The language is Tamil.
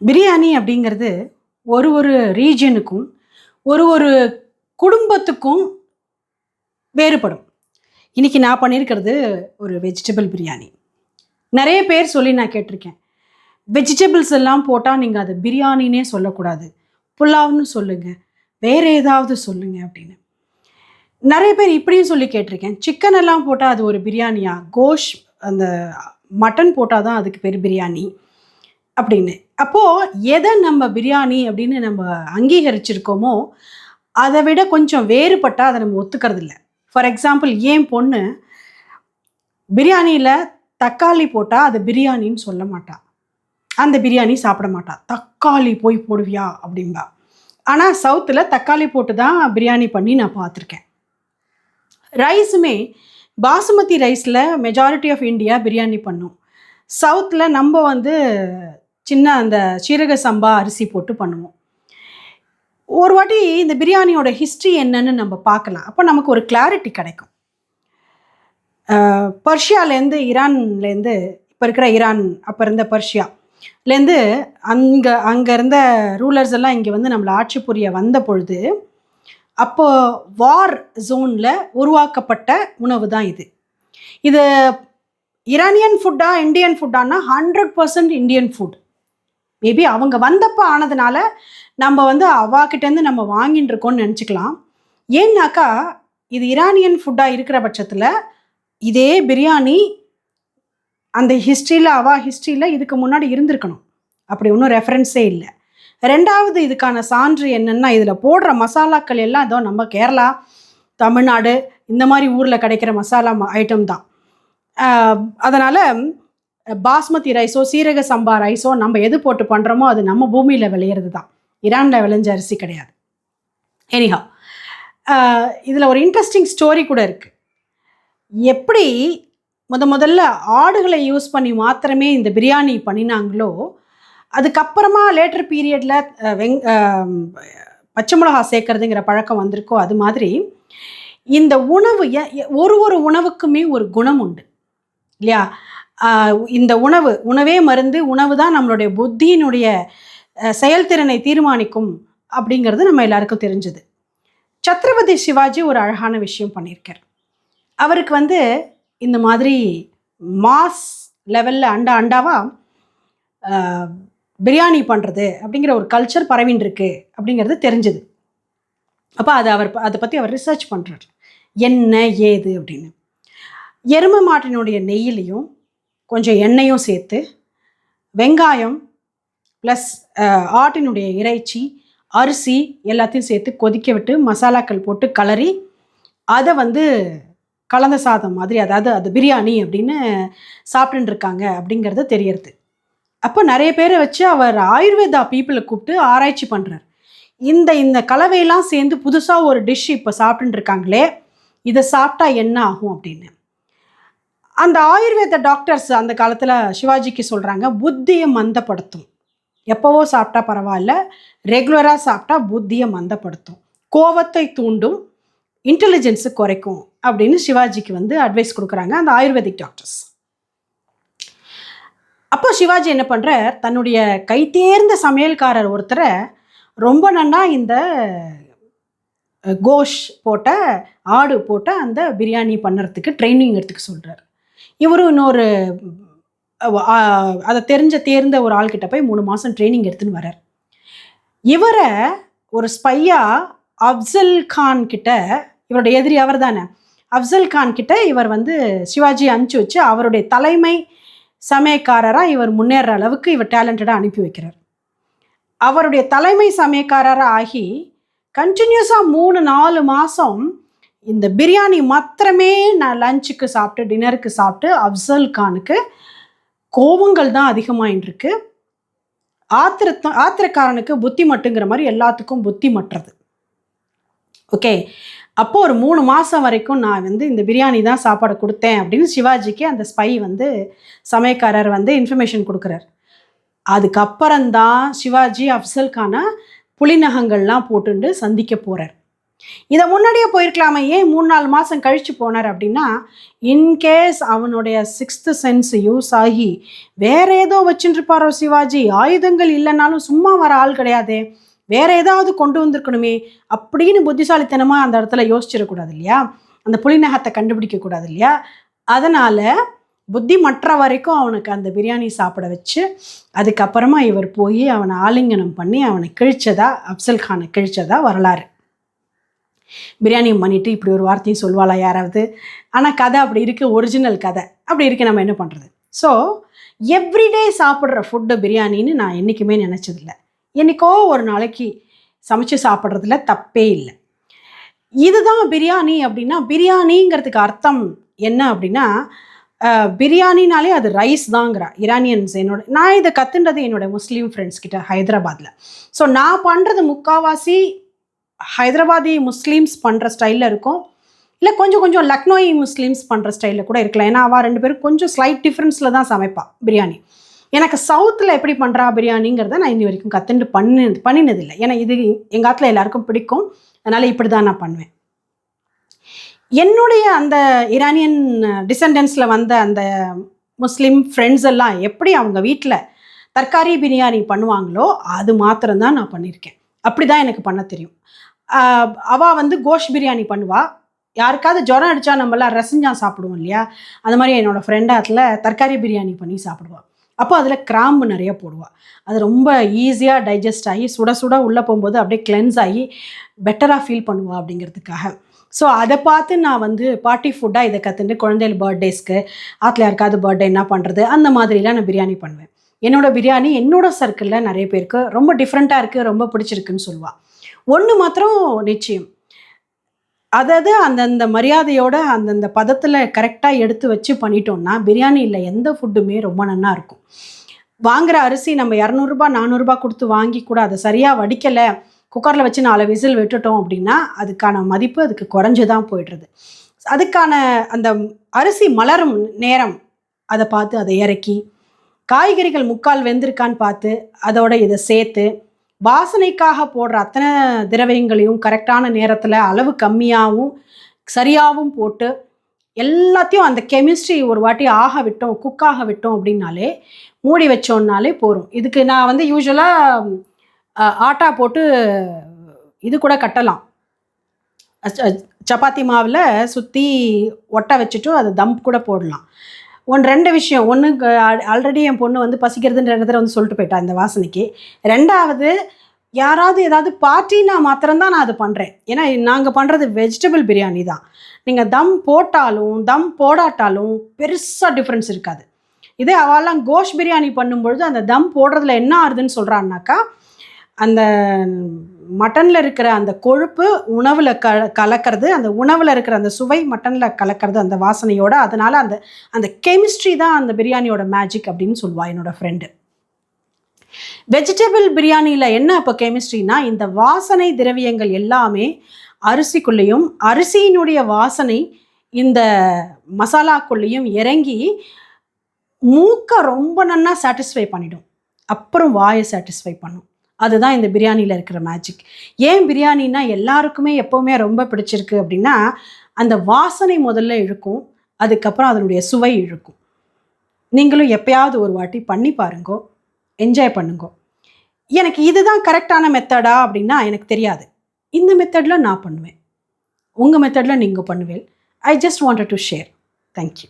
பிரியாணி அப்படிங்கிறது ஒரு ஒரு ரீஜனுக்கும் ஒரு ஒரு குடும்பத்துக்கும் வேறுபடும். இன்னைக்கு நான் பண்ணியிருக்கிறது ஒரு வெஜிடபிள் பிரியாணி. நிறைய பேர் சொல்லி நான் கேட்டிருக்கேன். வெஜிடபிள்ஸ் எல்லாம் போட்டால் நீங்கள் அதை பிரியாணினே சொல்லக்கூடாது, புலாவ்னு சொல்லுங்க, வேற ஏதாவது சொல்லுங்க அப்படின்னு. நிறைய பேர் இப்படியும் சொல்லி கேட்டிருக்கேன். சிக்கன் எல்லாம் போட்டால் அது ஒரு பிரியாணியா, கோஷ் அந்த மட்டன் போட்டால் தான் அதுக்கு பேர் பிரியாணி அப்படின்னு. அப்போது எதை நம்ம பிரியாணி அப்படின்னு நம்ம அங்கீகரிச்சிருக்கோமோ அதை விட கொஞ்சம் வேறுபட்டால் அதை நம்ம ஒத்துக்கிறது இல்லை. ஃபார் எக்ஸாம்பிள், ஏன் பொண்ணு பிரியாணியில் தக்காளி போட்டால் அது பிரியாணின்னு சொல்ல மாட்டா, அந்த பிரியாணி சாப்பிட மாட்டா. தக்காளி போய் போடுவியா அப்படின்பா. ஆனால் சவுத்தில் தக்காளி போட்டு தான் பிரியாணி பண்ணி நான் பார்த்துருக்கேன். ரைஸுமே பாசுமதி ரைஸில் மெஜாரிட்டி ஆஃப் இந்தியா பிரியாணி பண்ணும். சவுத்தில் நம்ம சின்ன அந்த சீரக சம்பா அரிசி போட்டு பண்ணுவோம். ஒரு வாட்டி இந்த பிரியாணியோட ஹிஸ்ட்ரி என்னன்னு நம்ம பார்க்கலாம். அப்போ நமக்கு ஒரு கிளாரிட்டி கிடைக்கும். பர்ஷியாலேருந்து, ஈரான்லேருந்து, இப்போ இருக்கிற ஈரான், அப்போ இருந்த பர்ஷியாலேருந்து அங்கே இருந்த ரூலர்ஸ் எல்லாம் இங்கே நம்மளை ஆட்சி புரிய வந்த பொழுது அப்போது வார் ஜோனில் உருவாக்கப்பட்ட உணவு தான் இது. இது ஈரானியன் ஃபுட்டா இந்தியன் ஃபுட்டானா 100% இந்தியன் ஃபுட். மேபி அவங்க வந்தப்போ ஆனதுனால நம்ம அவாக்கிட்டேருந்து நம்ம வாங்கிட்டு இருக்கோம்னு நினச்சிக்கலாம். ஏன்னாக்கா இது ஈரானியன் ஃபுட்டாக இருக்கிற பட்சத்தில் இதே பிரியாணி அந்த ஹிஸ்ட்ரியில் இதுக்கு முன்னாடி இருந்திருக்கணும். அப்படி ஒன்றும் ரெஃபரன்ஸே இல்லை. ரெண்டாவது, இதுக்கான சான்று என்னென்னா, இதில் போடுற மசாலாக்கள் எல்லாம் ஏதோ நம்ம கேரளா, தமிழ்நாடு இந்த மாதிரி ஊரில் கிடைக்கிற மசாலா ஐட்டம் தான். அதனால் பாஸ்மதி ரைஸோ சீரக சம்பா ரைஸோ நம்ம எது போட்டு பண்ணுறோமோ அது நம்ம பூமியில் விளையிறது தான், ஈரானில் விளைஞ்ச அரிசி கிடையாது. எனிஹா, இதில் ஒரு இன்ட்ரெஸ்டிங் ஸ்டோரி கூட இருக்குது. எப்படி முதல்ல ஆடுகளை யூஸ் பண்ணி மாத்திரமே இந்த பிரியாணி பண்ணினாங்களோ, அதுக்கப்புறமா லேட்டர் பீரியடில் பச்சை மிளகா சேர்க்கறதுங்கிற பழக்கம் வந்திருக்கோ, அது மாதிரி இந்த உணவு ஒரு உணவுக்குமே ஒரு குணம் உண்டு இல்லையா? இந்த உணவே மருந்து, உணவு தான் நம்மளுடைய புத்தியினுடைய செயல்திறனை தீர்மானிக்கும் அப்படிங்கிறது நம்ம எல்லாருக்கும் தெரிஞ்சது. சத்ரபதி சிவாஜி ஒரு அழகான விஷயம் பண்ணியிருக்கார். அவருக்கு இந்த மாதிரி மாஸ் லெவலில் அண்டாவாக பிரியாணி பண்ணுறது அப்படிங்கிற ஒரு கல்ச்சர் பரவின்னு இருக்கு அப்படிங்கிறது தெரிஞ்சுது. அப்போ அதை பற்றி அவர் ரிசர்ச் பண்ணுறார், என்ன ஏது அப்படின்னு. எருமை மாட்டினுடைய நெய்யிலையும் கொஞ்சம் எண்ணெயும் சேர்த்து, வெங்காயம் ப்ளஸ் ஆட்டினுடைய இறைச்சி, அரிசி எல்லாத்தையும் சேர்த்து கொதிக்க விட்டு மசாலாக்கள் போட்டு கலரி அதை கலந்த சாதம் மாதிரி, அதாவது அது பிரியாணி அப்படின்னு சாப்பிட்டுன்னு இருக்காங்க அப்படிங்கிறது தெரியறது. அப்போ நிறைய பேரை வச்சு அவர் ஆயுர்வேதா பீப்புளை கூப்பிட்டு ஆராய்ச்சி பண்ணுறார். இந்த கலவையெல்லாம் சேர்ந்து புதுசாக ஒரு டிஷ் இப்போ சாப்பிட்டுன்னு இருக்காங்களே, இதை சாப்பிட்டா என்ன ஆகும் அப்படின்னு. அந்த ஆயுர்வேத டாக்டர்ஸ் அந்த காலத்தில் சிவாஜிக்கு சொல்கிறாங்க, புத்தியை மந்தப்படுத்தும், எப்போவோ சாப்பிட்டா பரவாயில்ல, ரெகுலராக சாப்பிட்டா புத்தியை மந்தப்படுத்தும், கோவத்தை தூண்டும், இன்டெலிஜென்ஸு குறைக்கும் அப்படின்னு சிவாஜிக்கு அட்வைஸ் கொடுக்குறாங்க அந்த ஆயுர்வேதிக் டாக்டர்ஸ். அப்போ சிவாஜி என்ன பண்ணுறார், தன்னுடைய கைத்தேர்ந்த சமையல்காரர் ஒருத்தரை ரொம்ப நன்னா இந்த கோஷ் போட்ட ஆடு போட்ட அந்த பிரியாணி பண்ணுறதுக்கு ட்ரைனிங் எடுத்துக்க சொல்கிறார். இவரும் இன்னொரு அதை தேர்ந்த ஒரு ஆள்கிட்ட போய் 3 மாதம் ட்ரைனிங் எடுத்துன்னு வர்றார். இவரை ஒரு ஸ்பையாக அஃப்சல் கான் கிட்ட, இவருடைய எதிரி அவர் தானே, அஃப்சல் கான் கிட்ட இவர் சிவாஜி அனுப்பிச்சி வச்சு அவருடைய தலைமை சமயக்காரராக இவர் முன்னேற அளவுக்கு இவர் டேலண்டடாக அனுப்பி வைக்கிறார். அவருடைய தலைமை சமயக்காரராக ஆகி கண்டினியூஸாக 3-4 மாதம் இந்த பிரியாணி மாத்திரமே நான் லஞ்சுக்கு சாப்பிட்டு டின்னருக்கு சாப்பிட்டு அஃப்சல் கானுக்கு கோபங்கள் தான் அதிகமாயின்ட்டுருக்கு. ஆத்திரக்காரனுக்கு புத்தி மட்டுங்கிற மாதிரி எல்லாத்துக்கும் புத்தி மட்டுறது. ஓகே, அப்போது ஒரு 3 மாதம் வரைக்கும் நான் இந்த பிரியாணி தான் சாப்பாடு கொடுத்தேன் அப்படின்னு சிவாஜிக்கு அந்த ஸ்பை சமயக்காரர் இன்ஃபர்மேஷன் கொடுக்குறார். அதுக்கப்புறம்தான் சிவாஜி அஃப்சல் கானை புலிநகங்கள்லாம் போட்டுண்டு சந்திக்க போகிறார். இதை முன்னாடியே போயிருக்கலாமே, ஏன் 3-4 மாதம் கழித்து போனார் அப்படின்னா, இன்கேஸ் அவனுடைய 6th சென்ஸ் யூஸ் ஆகி வேற ஏதோ வச்சுட்டுருப்பாரோ சிவாஜி, ஆயுதங்கள் இல்லைனாலும் சும்மா வர ஆள் கிடையாதே, வேற ஏதாவது கொண்டு வந்திருக்கணுமே அப்படின்னு புத்திசாலித்தனமாக அந்த இடத்துல யோசிச்சிடக்கூடாது இல்லையா, அந்த புலிநகத்தை கண்டுபிடிக்கக்கூடாது இல்லையா. அதனால் புத்தி மற்ற வரைக்கும் அவனுக்கு அந்த பிரியாணி சாப்பிட வச்சு அதுக்கப்புறமா இவர் போய் அவனை ஆலிங்கனம் பண்ணி அவனை கிழிச்சதா, அப்சல் கானை கிழிச்சதா வரலாறு. பிரியாணி பண்ணிட்டு இப்படி ஒரு வார்த்தையும் சொல்வாளா யாராவது? ஆனால் கதை அப்படி இருக்குது, ஒரிஜினல் கதை அப்படி இருக்குது, நம்ம என்ன பண்ணுறது. ஸோ எவ்ரிடே சாப்பிட்ற ஃபுட்டு பிரியாணின்னு நான் என்றைக்குமே நினச்சதில்லை. என்றைக்கோ ஒரு நாளைக்கு சமைச்சு சாப்பிட்றதுல தப்பே இல்லை. இதுதான் பிரியாணி அப்படின்னா, பிரியாணிங்கிறதுக்கு அர்த்தம் என்ன அப்படின்னா, பிரியாணினாலே அது ரைஸ் தாங்கிறா இரானியன்ஸ். நான் இதை கற்றுன்றது என்னோடய முஸ்லீம் ஃப்ரெண்ட்ஸ் கிட்ட ஹைதராபாத்தில். ஸோ நான் பண்ணுறது முக்கால்வாசி ஹைதராபாதி முஸ்லீம்ஸ் பண்ணுற ஸ்டைலில் இருக்கும், இல்லை கொஞ்சம் கொஞ்சம் லக்னோயி முஸ்லீம்ஸ் பண்ணுற ஸ்டைலில் கூட இருக்கலாம். ஏன்னா அவள் 2 பேரும் கொஞ்சம் ஸ்லைட் டிஃப்ரென்ஸில் தான் சமைப்பாள் பிரியாணி. எனக்கு சவுத்தில் எப்படி பண்ணுறா பிரியாணிங்கிறத நான் இன்னி வரைக்கும் கற்றுண்டு பண்ணினதில்லை. ஏன்னா இது எங்கள் ஆத்தில் எல்லாருக்கும் பிடிக்கும், அதனால் இப்படி தான் நான் பண்ணுவேன். என்னுடைய அந்த ஈரானியன் டிசெண்டன்ஸில் வந்த அந்த முஸ்லீம் ஃப்ரெண்ட்ஸ் எல்லாம் எப்படி அவங்க வீட்டில் தர்காரி பிரியாணி பண்ணுவாங்களோ அது மாத்திரம்தான் நான் பண்ணியிருக்கேன். அப்படி தான் எனக்கு பண்ண தெரியும். அவள் வந்து கோஷ் பிரியாணி பண்ணுவாள். யாருக்காவது ஜுரம் அடித்தா நம்மளாம் ரசஞ்சான் சாப்பிடுவோம் இல்லையா, அந்த மாதிரி என்னோடய ஃப்ரெண்டாத்தில் தர்காரி பிரியாணி பண்ணி சாப்பிடுவாள். அப்போ அதில் கிராம்பு நிறைய போடுவாள். அது ரொம்ப ஈஸியாக டைஜஸ்ட் ஆகி சுட சுட உள்ளே போகும்போது அப்படியே கிளென்ஸ் ஆகி பெட்டராக ஃபீல் பண்ணுவாள் அப்படிங்கிறதுக்காக. ஸோ அதை பார்த்து நான் வந்து பார்ட்டி ஃபுட்டாக இதை கற்றுட்டு குழந்தைகள் பர்த்டேஸ்க்கு, ஆற்றுல யாருக்காவது பர்த்டே என்ன பண்ணுறது அந்த மாதிரிலாம் நான் பிரியாணி பண்ணுவேன். என்னோடய பிரியாணி என்னோடய சர்க்கிளில் நிறைய பேருக்கு ரொம்ப டிஃப்ரெண்ட்டாக இருக்குது, ரொம்ப பிடிச்சிருக்குன்னு சொல்லுவாள். ஒன்று மாத்திரம் நிச்சயம், அதாவது அந்தந்த மரியாதையோடு அந்தந்த பதத்தில் கரெக்டாக எடுத்து வச்சு பண்ணிட்டோம்னா பிரியாணியில் எந்த ஃபுட்டுமே ரொம்ப நல்லா இருக்கும். வாங்குகிற அரிசி நம்ம 200 400 கொடுத்து வாங்கி கூட அதை சரியாக வடிக்கலை, குக்கரில் வச்சு 4 விசில் விட்டுட்டோம் அப்படின்னா அதுக்கான மதிப்பு அதுக்கு குறைஞ்சி தான் போய்டுறது. அதுக்கான அந்த அரிசி மலரும் நேரம் அதை பார்த்து அதை இறக்கி, காய்கறிகள் முக்கால் வெந்திருக்கான்னு பார்த்து அதோட இதை சேர்த்து, வாசனைக்காக போடுற அத்தனை திரவியங்களையும் கரெக்டான நேரத்தில் அளவு கம்மியாகவும் சரியாகவும் போட்டு எல்லாத்தையும் அந்த கெமிஸ்ட்ரி ஒரு வாட்டி குக்காக விட்டோம் அப்படின்னாலே மூடி வச்சோன்னாலே போகும். இதுக்கு நான் வந்து யூஸ்வலாக ஆட்டா போட்டு இது கூட கட்டலாம், சப்பாத்தி மாவில் சுற்றி ஒட்ட வச்சுட்டு அது தம் கூட போடலாம். 2 விஷயம். ஒன்று, ஆல்ரெடி என் பொண்ணு வந்து பசிக்கிறதுன்ற இடத்துல வந்து சொல்லிட்டு போயிட்டா இந்த வாசனைக்கு. 2வது, யாராவது ஏதாவது பார்ட்டினா மாத்திரம்தான் நான் அது பண்ணுறேன். ஏன்னா நாங்கள் பண்ணுறது வெஜிடபிள் பிரியாணி தான். நீங்கள் தம் போட்டாலும் தம் போடாட்டாலும் பெருசாக டிஃப்ரென்ஸ் இருக்காது. இதே அவெல்லாம் கோஷ் பிரியாணி பண்ணும்பொழுது அந்த தம் போடுறதுல என்ன ஆகுதுன்னு சொல்கிறான்னாக்கா, அந்த மட்டனில் இருக்கிற அந்த கொழுப்பு உணவில் கலக்கிறது, அந்த உணவில் இருக்கிற அந்த சுவை மட்டனில் கலக்கிறது அந்த வாசனையோடு. அதனால் அந்த அந்த கெமிஸ்ட்ரி தான் அந்த பிரியாணியோட மேஜிக் அப்படின்னு சொல்லுவாள் என்னோடய ஃப்ரெண்டு. வெஜிடபிள் பிரியாணியில் என்ன இப்போ கெமிஸ்ட்ரினா, இந்த வாசனை திரவியங்கள் எல்லாமே அரிசிக்குள்ளேயும் அரிசியினுடைய வாசனை இந்த மசாலாக்குள்ளேயும் இறங்கி மூக்கை ரொம்ப நல்லா சாட்டிஸ்ஃபை பண்ணிடும், அப்புறம் வாயை சாட்டிஸ்ஃபை பண்ணும். அதுதான் இந்த பிரியாணியில் இருக்கிற மேஜிக். ஏன் பிரியாணின்னா எல்லாருக்குமே எப்போவுமே ரொம்ப பிடிச்சிருக்கு அப்படின்னா, அந்த வாசனை முதல்ல இழுக்கும், அதுக்கப்புறம் அதனுடைய சுவை இழுக்கும். நீங்களும் எப்பயாவது ஒரு வாட்டி பண்ணி பாருங்கோ, என்ஜாய் பண்ணுங்கோ. எனக்கு இதுதான் கரெக்டான மெத்தடா அப்படின்னா எனக்கு தெரியாது. இந்த மெத்தடில் நான் பண்ணுவேன், உங்கள் மெத்தடில் நீங்கள் பண்ணுவேன். I just wanted to share. Thank you.